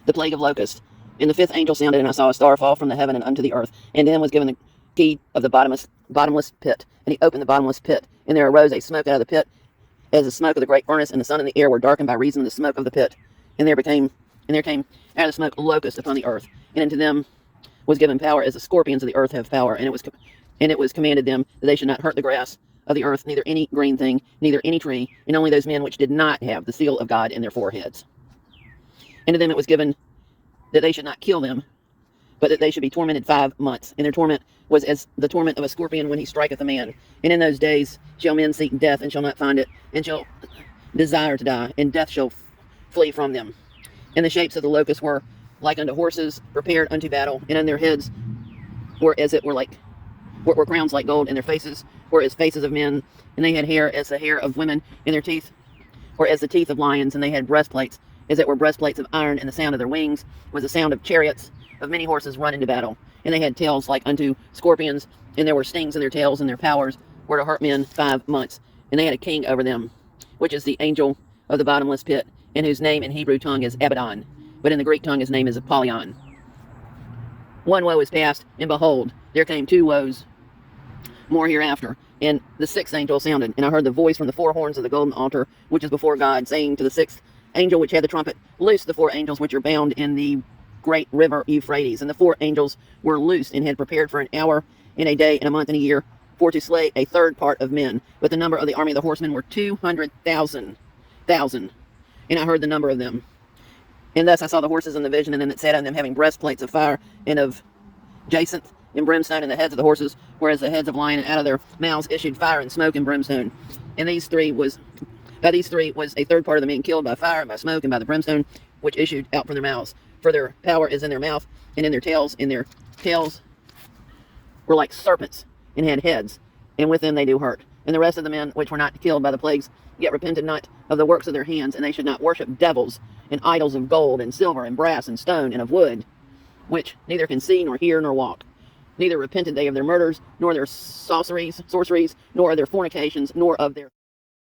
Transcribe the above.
the plague of locusts. And the fifth angel sounded, and I saw a star fall from the heaven and unto the earth. And then was given the key of the bottomless pit. And he opened the bottomless pit, and there arose a smoke out of the pit, as the smoke of the great furnace, and the sun and the air were darkened by reason of the smoke of the pit. And there came out of the smoke locusts upon the earth, and unto them was given power as the scorpions of the earth have power. And it was commanded them that they should not hurt the grass of the earth, neither any green thing, neither any tree, and only those men which did not have the seal of God in their foreheads. And to them it was given that they should not kill them, but that they should be tormented 5 months. And their torment was as the torment of a scorpion when he striketh a man. And in those days shall men seek death, and shall not find it, and shall desire to die, and death shall flee from them. And the shapes of the locusts were like unto horses prepared unto battle, and on their heads were as it were were crowns like gold, and their faces were as faces of men, and they had hair as the hair of women, and their teeth were as the teeth of lions, and they had breastplates as it were breastplates of iron, and the sound of their wings was the sound of chariots of many horses run into battle. And they had tails like unto scorpions, and there were stings in their tails, and their powers were to hurt men 5 months. And they had a king over them, which is the angel of the bottomless pit, and whose name in Hebrew tongue is Abaddon, but in the Greek tongue his name is Apollyon. One woe is past, and behold, there came 2 woes more hereafter. And the sixth angel sounded, and I heard the voice from the 4 horns of the golden altar, which is before God, saying to the sixth angel which had the trumpet, loose the 4 angels which are bound in the great river Euphrates. And the 4 angels were loosed, and had prepared for an hour, and a day, and a month, and a year, for to slay a third part of men. But the number of the army of the horsemen were 200,000. And I heard the number of them. And thus I saw the horses in the vision, and them that sat on them, having breastplates of fire and of jacinth and brimstone in the heads of the horses, whereas the heads of lion, and out of their mouths issued fire and smoke and brimstone. And by these three was a third part of the men killed by fire, and by smoke, and by the brimstone which issued out from their mouths. For their power is in their mouth, and in their tails, were like serpents, and had heads, and with them they do hurt. And the rest of the men which were not killed by the plagues, yet repented not of the works of their hands, and they should not worship devils, and idols of gold, and silver, and brass, and stone, and of wood, which neither can see, nor hear, nor walk. Neither repented they of their murders, nor their sorceries, nor of their fornications, nor of their